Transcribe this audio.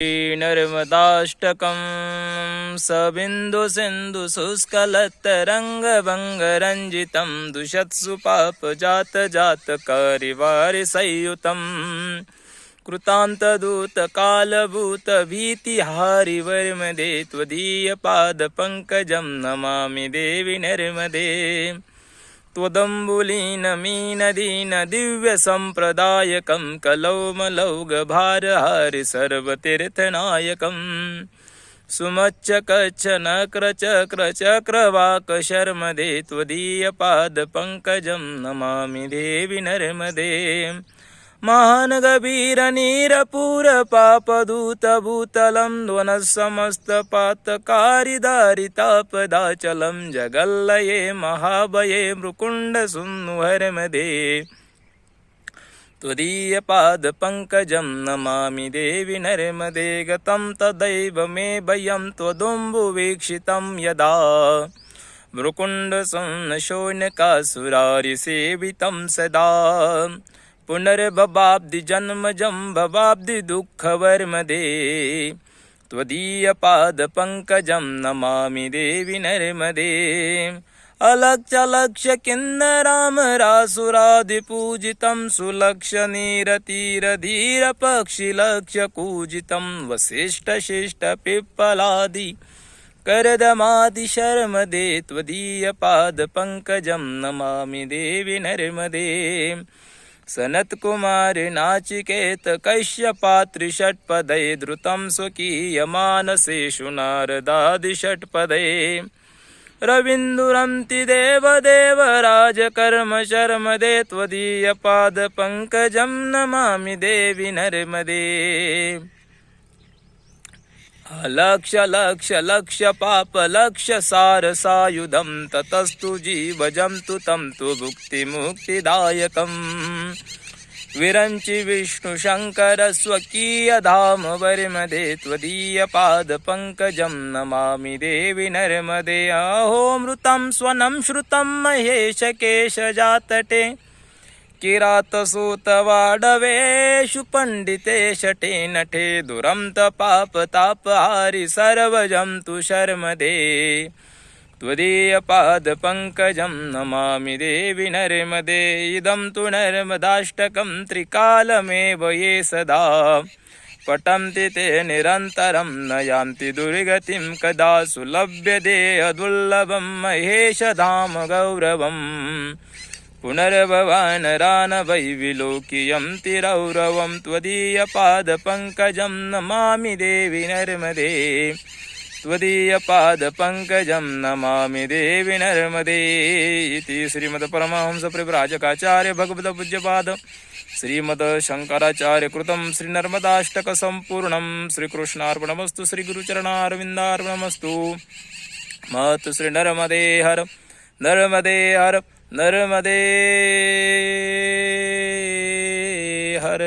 नर्मदाष्टकं सबिन्दु सिन्धु शुष्कलतरङ्गभङ्गरञ्जितं दुषत्सु पापजातजातकारिवारिसंयुतं कृतान्तदूतकालभूतभीतिहारिवर्मदे त्वदीयपादपङ्कजं नमामि देवि नर्मदे त्वदम्बुलीनमीनदीनदिव्यसम्प्रदायकं कलौमलौघभारहारि सर्वतीर्थनायकं सुमच्चकच्छनक्रचक्रचक्रवाकशर्मदे त्वदीयपादपङ्कजं नमामि देवि नर्मदे महानगभीरनीरपूरपापदूतभूतलं ध्वनसमस्तपातकारिदारितापदाचलं जगल्लये महाभये मृकुण्डसुन्नुहरमदे त्वदीयपादपङ्कजं नमामि देवि नर्मदे गतं तदैव मे भयं त्वदुम्बुवीक्षितं यदा मृकुण्डसंशोणकासुरारिसेवितं सदा पुनर्भवाब्धिजन्मजं भवाब्धि दुःखवर्मदे त्वदीयपादपङ्कजं नमामि देवि नर्मदे अलक्ष्यलक्ष्य किन्नरामरासुरादिपूजितं सुलक्षणीरतीरधीरपक्षिलक्ष्यकूजितं वसिष्ठशिष्टपिप्पलादि करदमादिशर्मदे त्वदीयपादपङ्कजं नमामि देवि नर्मदे सनत्कुमारि नाचिकेत कैश्यपात्रिषट्पदै धृतं स्वकीयमानसेषु नारदादिषट्पदै रवीन्दुरन्ति देवदेवराजकर्म शर्मदे त्वदीयपादपङ्कजं नमामि देवि नर्मदे लक्ष्य पापलक्ष्य सारसायुधं ततस्तु जीवजं तु तं तु भुक्तिमुक्तिदायकं विरञ्चि विष्णुशङ्कर स्वकीयधाम वर्मदे त्वदीयपादपङ्कजं नमामि देवि नर्मदे अहो मृतं स्वनं श्रुतं महेशकेशजातटे किरातसूतवाडवेषु पण्डिते शटे नटे दुरन्तपापतापहारि सर्वजं तु शर्मदे त्वदीयपादपङ्कजं नमामि देवि नर्मदे इदं तु नर्मदाष्टकं त्रिकालमेव ये सदा पठन्ति ते निरन्तरं न यान्ति दुर्गतिं कदा सुलभ्यते अदुर्लभं महेशधाम गौरवम् पुनर्भवानरान वै विलोक्यं तिरौरवं त्वदीयपादपङ्कजं नमामि देवि नर्मदे त्वदीयपादपङ्कजं नमामि देवि नर्मदे इति श्रीमद्परमहंसपरिव्राजकाचार्य भगवतपूज्यपाद श्रीमद्शङ्कराचार्यकृतं श्रीनर्मदाष्टकसम्पूर्णं श्रीकृष्णार्पणमस्तु श्रीगुरुचरणारविन्दार्पणमस्तु महत् श्रीनर्मदे हर नर्मदे हर नर्मदे हर।